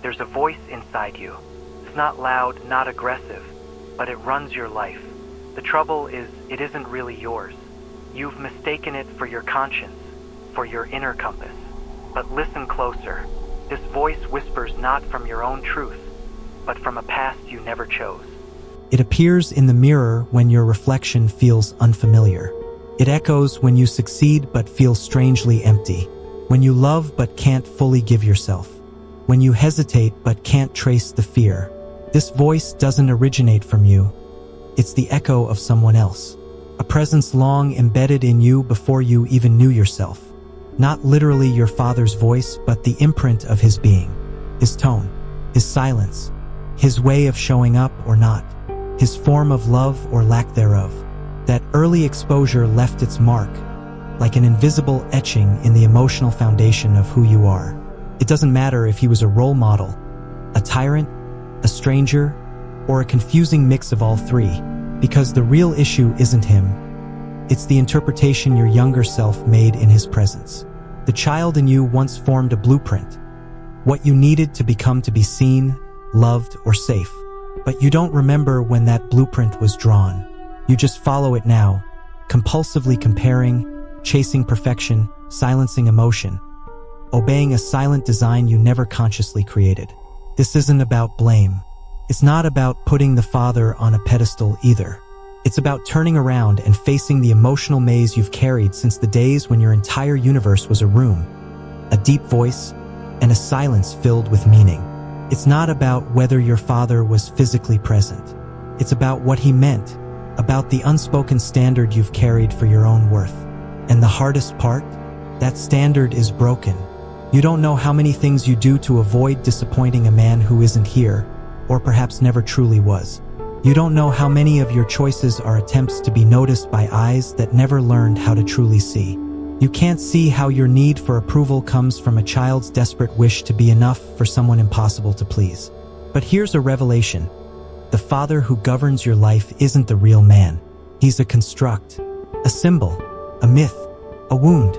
There's a voice inside you. It's not loud, not aggressive, but it runs your life. The trouble is, it isn't really yours. You've mistaken it for your conscience, for your inner compass. But listen closer. This voice whispers not from your own truth, but from a past you never chose. It appears in the mirror when your reflection feels unfamiliar. It echoes when you succeed but feel strangely empty. When you love but can't fully give yourself. When you hesitate but can't trace the fear. This voice doesn't originate from you. It's the echo of someone else. A presence long embedded in you before you even knew yourself. Not literally your father's voice, but the imprint of his being. His tone, his silence, his way of showing up or not, his form of love or lack thereof. That early exposure left its mark, like an invisible etching in the emotional foundation of who you are. It doesn't matter if he was a role model, a tyrant, a stranger, or a confusing mix of all three, because the real issue isn't him. It's the interpretation your younger self made in his presence. The child in you once formed a blueprint, what you needed to become to be seen, loved, or safe. But you don't remember when that blueprint was drawn. You just follow it now, compulsively comparing, chasing perfection, silencing emotion, obeying a silent design you never consciously created. This isn't about blame. It's not about putting the father on a pedestal either. It's about turning around and facing the emotional maze you've carried since the days when your entire universe was a room, a deep voice, and a silence filled with meaning. It's not about whether your father was physically present. It's about what he meant, about the unspoken standard you've carried for your own worth. And the hardest part? That standard is broken. You don't know how many things you do to avoid disappointing a man who isn't here, or perhaps never truly was. You don't know how many of your choices are attempts to be noticed by eyes that never learned how to truly see. You can't see how your need for approval comes from a child's desperate wish to be enough for someone impossible to please. But here's a revelation. The father who governs your life isn't the real man. He's a construct, a symbol, a myth, a wound.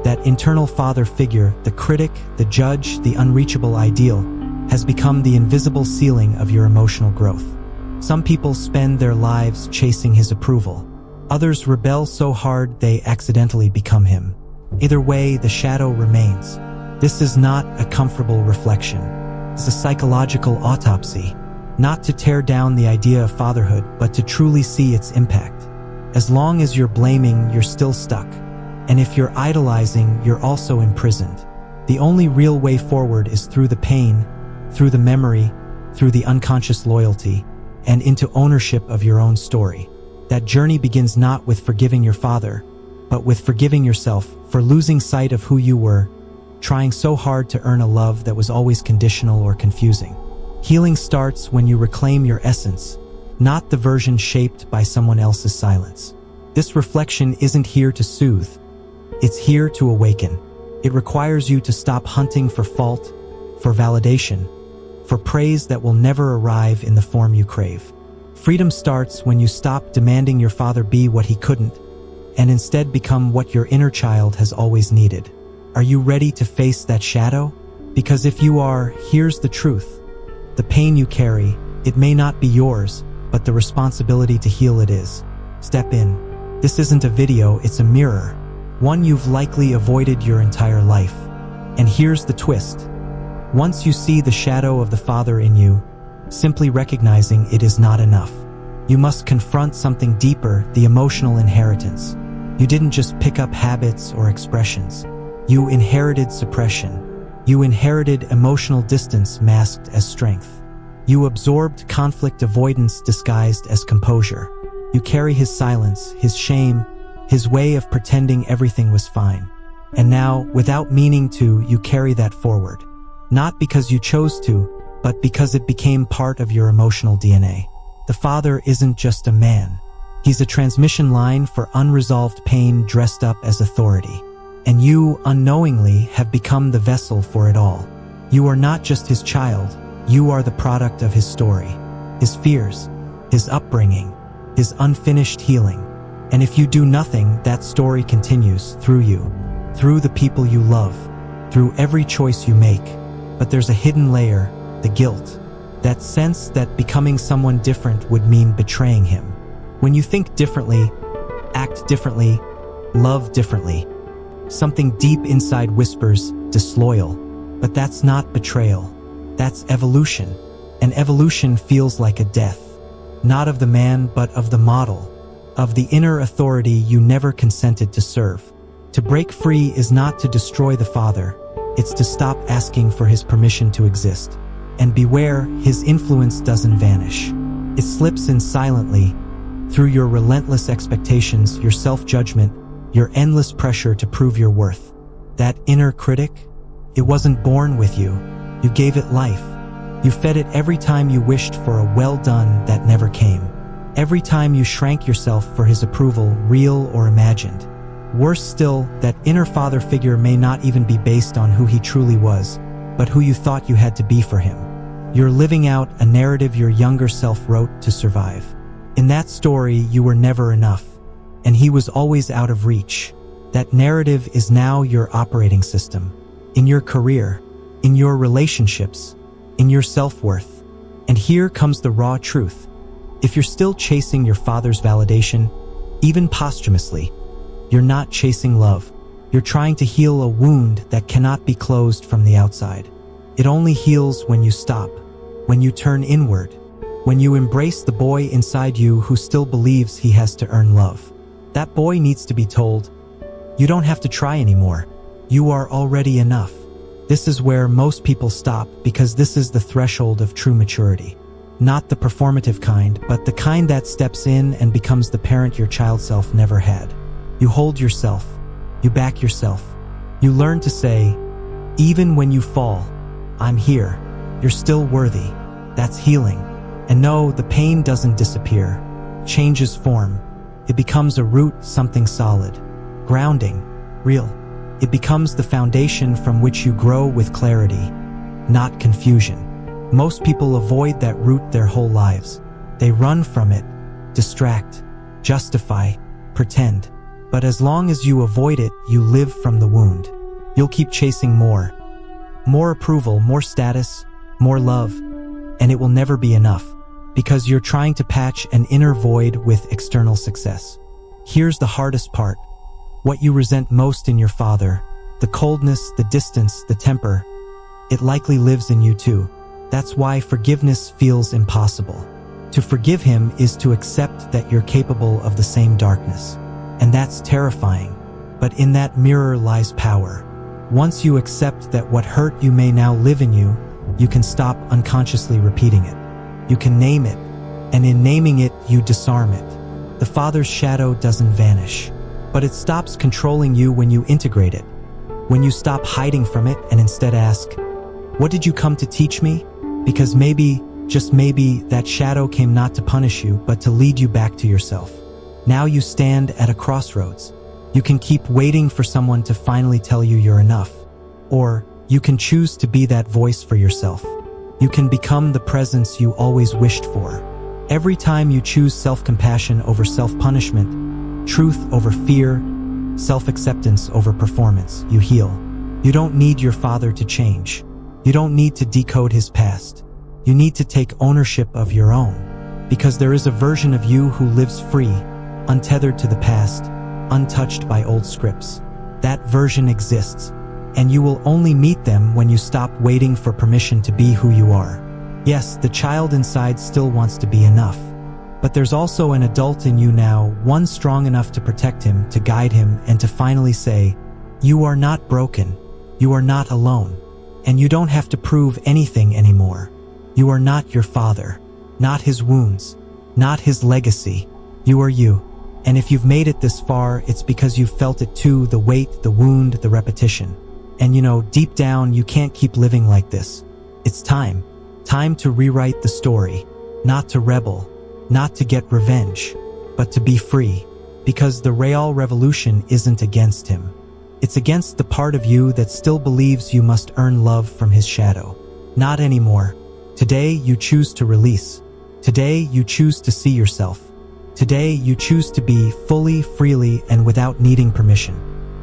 That internal father figure, the critic, the judge, the unreachable ideal, has become the invisible ceiling of your emotional growth. Some people spend their lives chasing his approval. Others rebel so hard they accidentally become him. Either way, the shadow remains. This is not a comfortable reflection. It's a psychological autopsy. Not to tear down the idea of fatherhood, but to truly see its impact. As long as you're blaming, you're still stuck. And if you're idolizing, you're also imprisoned. The only real way forward is through the pain, through the memory, through the unconscious loyalty, and into ownership of your own story. That journey begins not with forgiving your father, but with forgiving yourself for losing sight of who you were, trying so hard to earn a love that was always conditional or confusing. Healing starts when you reclaim your essence, not the version shaped by someone else's silence. This reflection isn't here to soothe. It's here to awaken. It requires you to stop hunting for fault, for validation, for praise that will never arrive in the form you crave. Freedom starts when you stop demanding your father be what he couldn't, and instead become what your inner child has always needed. Are you ready to face that shadow? Because if you are, here's the truth. The pain you carry, it may not be yours, but the responsibility to heal it is. Step in. This isn't a video, it's a mirror. One you've likely avoided your entire life. And here's the twist. Once you see the shadow of the father in you, simply recognizing it is not enough. You must confront something deeper, the emotional inheritance. You didn't just pick up habits or expressions. You inherited suppression. You inherited emotional distance masked as strength. You absorbed conflict avoidance disguised as composure. You carry his silence, his shame, his way of pretending everything was fine. And now, without meaning to, you carry that forward. Not because you chose to, but because it became part of your emotional DNA. The father isn't just a man. He's a transmission line for unresolved pain dressed up as authority. And you, unknowingly, have become the vessel for it all. You are not just his child, you are the product of his story, his fears, his upbringing, his unfinished healing. And if you do nothing, that story continues through you, through the people you love, through every choice you make. But there's a hidden layer, the guilt. That sense that becoming someone different would mean betraying him. When you think differently, act differently, love differently, something deep inside whispers, disloyal. But that's not betrayal. That's evolution. And evolution feels like a death. Not of the man, but of the model. Of the inner authority you never consented to serve. To break free is not to destroy the father. It's to stop asking for his permission to exist. And beware, his influence doesn't vanish. It slips in silently, through your relentless expectations, your self-judgment, your endless pressure to prove your worth. That inner critic, it wasn't born with you. You gave it life. You fed it every time you wished for a well done that never came. Every time you shrank yourself for his approval, real or imagined. Worse still, that inner father figure may not even be based on who he truly was, but who you thought you had to be for him. You're living out a narrative your younger self wrote to survive. In that story, you were never enough, and he was always out of reach. That narrative is now your operating system. In your career, in your relationships, in your self-worth. And here comes the raw truth. If you're still chasing your father's validation, even posthumously, you're not chasing love. You're trying to heal a wound that cannot be closed from the outside. It only heals when you stop, when you turn inward, when you embrace the boy inside you who still believes he has to earn love. That boy needs to be told, you don't have to try anymore. You are already enough. This is where most people stop, because this is the threshold of true maturity. Not the performative kind, but the kind that steps in and becomes the parent your child self never had. You hold yourself. You back yourself. You learn to say, even when you fall, I'm here. You're still worthy. That's healing. And no, the pain doesn't disappear. Changes form. It becomes a root, something solid. Grounding. Real. It becomes the foundation from which you grow with clarity, not confusion. Most people avoid that root their whole lives. They run from it, distract, justify, pretend. But as long as you avoid it, you live from the wound. You'll keep chasing more. More approval, more status, more love, and it will never be enough, because you're trying to patch an inner void with external success. Here's the hardest part. What you resent most in your father, the coldness, the distance, the temper, it likely lives in you too. That's why forgiveness feels impossible. To forgive him is to accept that you're capable of the same darkness. And that's terrifying. But in that mirror lies power. Once you accept that what hurt you may now live in you, you can stop unconsciously repeating it. You can name it, and in naming it, you disarm it. The father's shadow doesn't vanish, but it stops controlling you when you integrate it. When you stop hiding from it and instead ask, what did you come to teach me? Because maybe, just maybe, that shadow came not to punish you, but to lead you back to yourself. Now you stand at a crossroads. You can keep waiting for someone to finally tell you you're enough. Or you can choose to be that voice for yourself. You can become the presence you always wished for. Every time you choose self-compassion over self-punishment, truth over fear, self-acceptance over performance, you heal. You don't need your father to change. You don't need to decode his past. You need to take ownership of your own. Because there is a version of you who lives free, untethered to the past, untouched by old scripts. That version exists, and you will only meet them when you stop waiting for permission to be who you are. Yes, the child inside still wants to be enough, but there's also an adult in you now, one strong enough to protect him, to guide him, and to finally say, you are not broken, you are not alone, and you don't have to prove anything anymore. You are not your father, not his wounds, not his legacy. You are you. And if you've made it this far, it's because you've felt it too, the weight, the wound, the repetition. And you know, deep down, you can't keep living like this. It's time. Time to rewrite the story. Not to rebel, not to get revenge, but to be free. Because the real revolution isn't against him. It's against the part of you that still believes you must earn love from his shadow. Not anymore. Today, you choose to release. Today, you choose to see yourself. Today, you choose to be fully, freely, and without needing permission.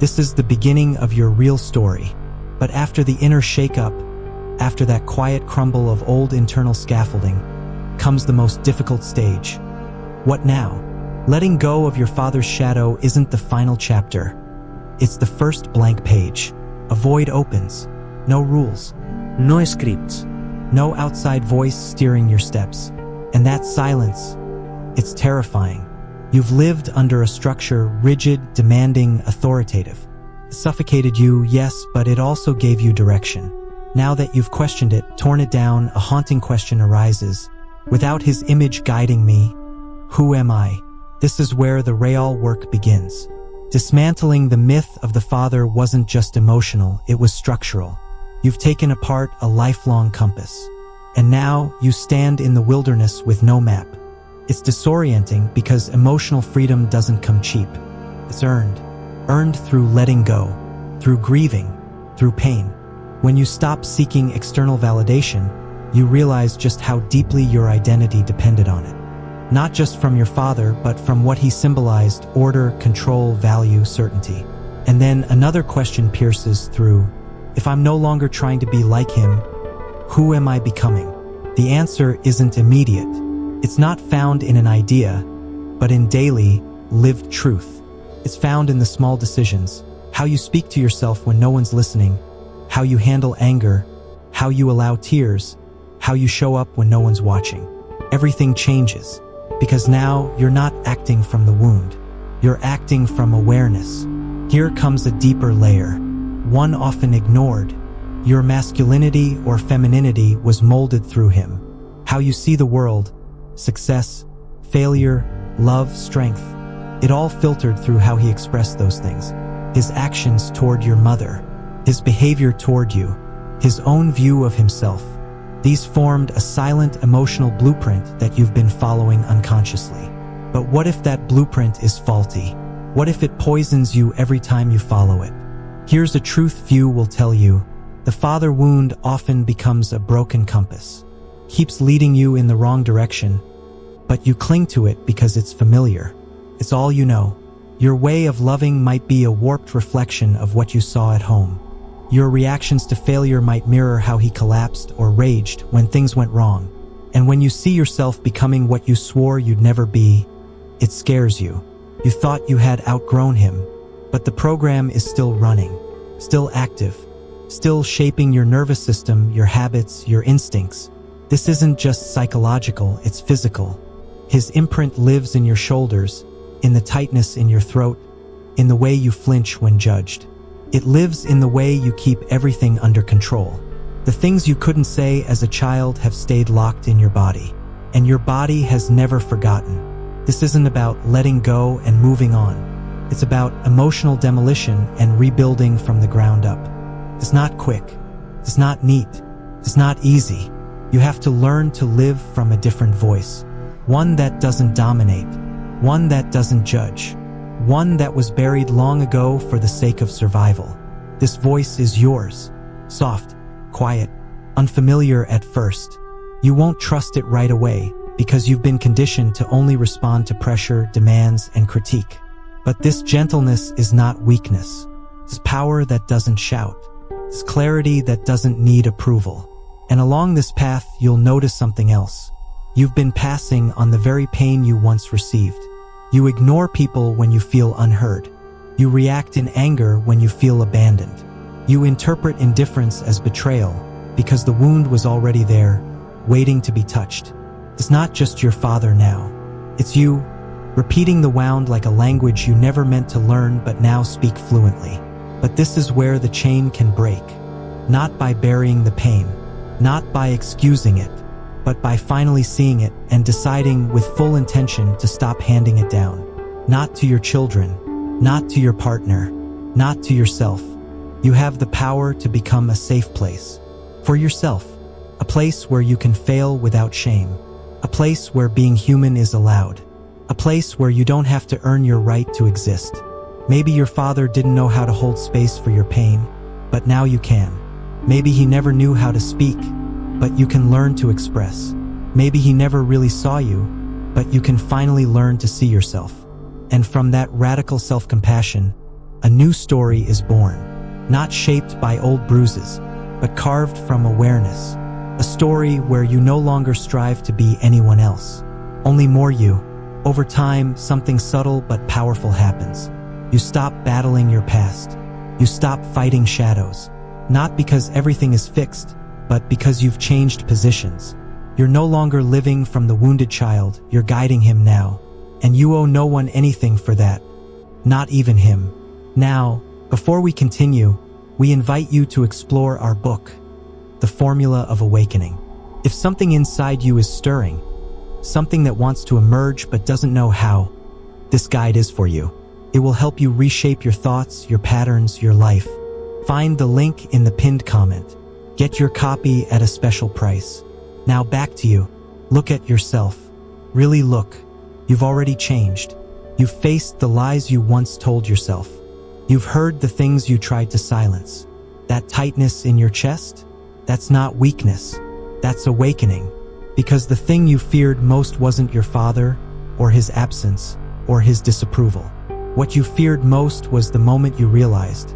This is the beginning of your real story. But after the inner shake-up, after that quiet crumble of old internal scaffolding, comes the most difficult stage. What now? Letting go of your father's shadow isn't the final chapter. It's the first blank page. A void opens. No rules. No scripts. No outside voice steering your steps. And that silence, it's terrifying. You've lived under a structure rigid, demanding, authoritative. It suffocated you, yes, but it also gave you direction. Now that you've questioned it, torn it down, a haunting question arises. Without his image guiding me, who am I? This is where the real work begins. Dismantling the myth of the father wasn't just emotional, it was structural. You've taken apart a lifelong compass. And now you stand in the wilderness with no map. It's disorienting because emotional freedom doesn't come cheap. It's earned. Earned through letting go, through grieving, through pain. When you stop seeking external validation, you realize just how deeply your identity depended on it. Not just from your father, but from what he symbolized: order, control, value, certainty. And then another question pierces through. If I'm no longer trying to be like him, who am I becoming? The answer isn't immediate. It's not found in an idea, but in daily, lived truth. It's found in the small decisions, how you speak to yourself when no one's listening, how you handle anger, how you allow tears, how you show up when no one's watching. Everything changes, because now you're not acting from the wound. You're acting from awareness. Here comes a deeper layer, one often ignored. Your masculinity or femininity was molded through him. How you see the world, success, failure, love, strength, it all filtered through how he expressed those things. His actions toward your mother, his behavior toward you, his own view of himself. These formed a silent emotional blueprint that you've been following unconsciously. But what if that blueprint is faulty? What if it poisons you every time you follow it? Here's a truth few will tell you. The father wound often becomes a broken compass. Keeps leading you in the wrong direction, but you cling to it because it's familiar. It's all you know. Your way of loving might be a warped reflection of what you saw at home. Your reactions to failure might mirror how he collapsed or raged when things went wrong. And when you see yourself becoming what you swore you'd never be, it scares you. You thought you had outgrown him, but the program is still running, still active, still shaping your nervous system, your habits, your instincts. This isn't just psychological, it's physical. His imprint lives in your shoulders, in the tightness in your throat, in the way you flinch when judged. It lives in the way you keep everything under control. The things you couldn't say as a child have stayed locked in your body, and your body has never forgotten. This isn't about letting go and moving on. It's about emotional demolition and rebuilding from the ground up. It's not quick. It's not neat. It's not easy. You have to learn to live from a different voice. One that doesn't dominate. One that doesn't judge. One that was buried long ago for the sake of survival. This voice is yours. Soft, quiet, unfamiliar at first. You won't trust it right away because you've been conditioned to only respond to pressure, demands, and critique. But this gentleness is not weakness. It's power that doesn't shout. It's clarity that doesn't need approval. And along this path, you'll notice something else. You've been passing on the very pain you once received. You ignore people when you feel unheard. You react in anger when you feel abandoned. You interpret indifference as betrayal because the wound was already there, waiting to be touched. It's not just your father now. It's you, repeating the wound like a language you never meant to learn but now speak fluently. But this is where the chain can break. Not by burying the pain, not by excusing it, but by finally seeing it and deciding with full intention to stop handing it down. Not to your children, not to your partner, not to yourself. You have the power to become a safe place. For yourself. A place where you can fail without shame. A place where being human is allowed. A place where you don't have to earn your right to exist. Maybe your father didn't know how to hold space for your pain, but now you can. Maybe he never knew how to speak, but you can learn to express. Maybe he never really saw you, but you can finally learn to see yourself. And from that radical self-compassion, a new story is born. Not shaped by old bruises, but carved from awareness. A story where you no longer strive to be anyone else, only more you. Over time, something subtle but powerful happens. You stop battling your past. You stop fighting shadows. Not because everything is fixed, but because you've changed positions. You're no longer living from the wounded child, you're guiding him now. And you owe no one anything for that. Not even him. Now, before we continue, we invite you to explore our book, The Formula of Awakening. If something inside you is stirring, something that wants to emerge but doesn't know how, this guide is for you. It will help you reshape your thoughts, your patterns, your life. Find the link in the pinned comment. Get your copy at a special price. Now back to you. Look at yourself. Really look. You've already changed. You've faced the lies you once told yourself. You've heard the things you tried to silence. That tightness in your chest? That's not weakness. That's awakening. Because the thing you feared most wasn't your father, or his absence, or his disapproval. What you feared most was the moment you realized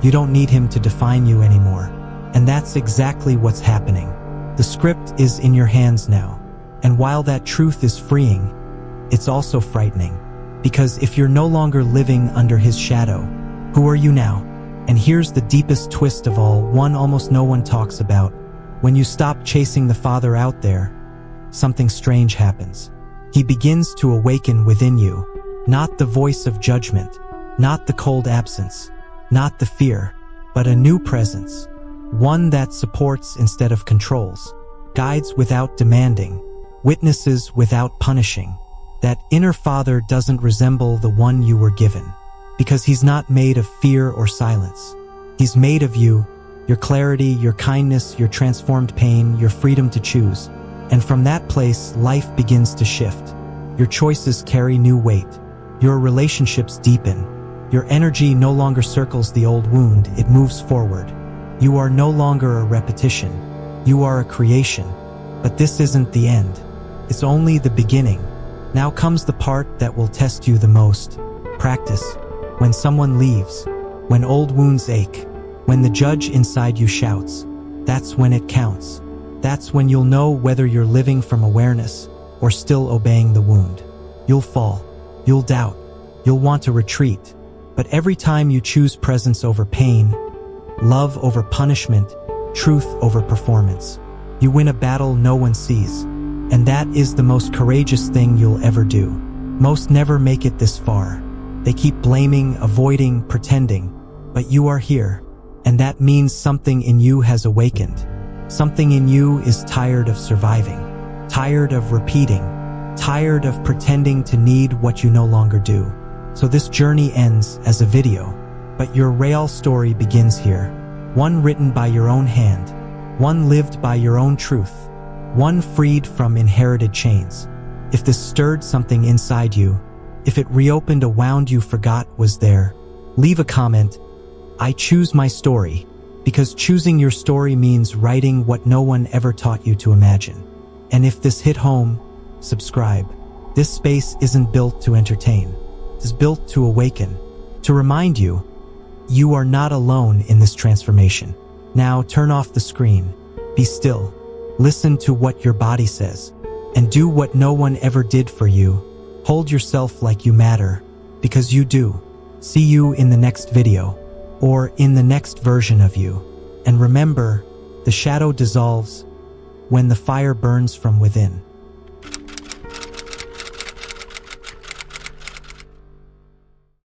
you don't need him to define you anymore. And that's exactly what's happening. The script is in your hands now. And while that truth is freeing, it's also frightening. Because if you're no longer living under his shadow, who are you now? And here's the deepest twist of all, one almost no one talks about. When you stop chasing the father out there, something strange happens. He begins to awaken within you. Not the voice of judgment, not the cold absence, not the fear, but a new presence. One that supports instead of controls, guides without demanding, witnesses without punishing. That inner father doesn't resemble the one you were given, because he's not made of fear or silence. He's made of you, your clarity, your kindness, your transformed pain, your freedom to choose. And from that place, life begins to shift. Your choices carry new weight. Your relationships deepen. Your energy no longer circles the old wound, it moves forward. You are no longer a repetition. You are a creation. But this isn't the end. It's only the beginning. Now comes the part that will test you the most. Practice. When someone leaves, when old wounds ache, when the judge inside you shouts, that's when it counts. That's when you'll know whether you're living from awareness or still obeying the wound. You'll fall. You'll doubt. You'll want to retreat. But every time you choose presence over pain, love over punishment, truth over performance, you win a battle no one sees. And that is the most courageous thing you'll ever do. Most never make it this far. They keep blaming, avoiding, pretending. But you are here. And that means something in you has awakened. Something in you is tired of surviving, tired of repeating, tired of pretending to need what you no longer do. So this journey ends as a video, but your real story begins here. One written by your own hand, one lived by your own truth, one freed from inherited chains. If this stirred something inside you, if it reopened a wound you forgot was there, leave a comment. I choose my story, because choosing your story means writing what no one ever taught you to imagine. And if this hit home, subscribe. This space isn't built to entertain. It's built to awaken, to remind you, you are not alone in this transformation. Now turn off the screen, be still, listen to what your body says, and do what no one ever did for you. Hold yourself like you matter, because you do. See you in the next video, or in the next version of you. And remember, the shadow dissolves when the fire burns from within.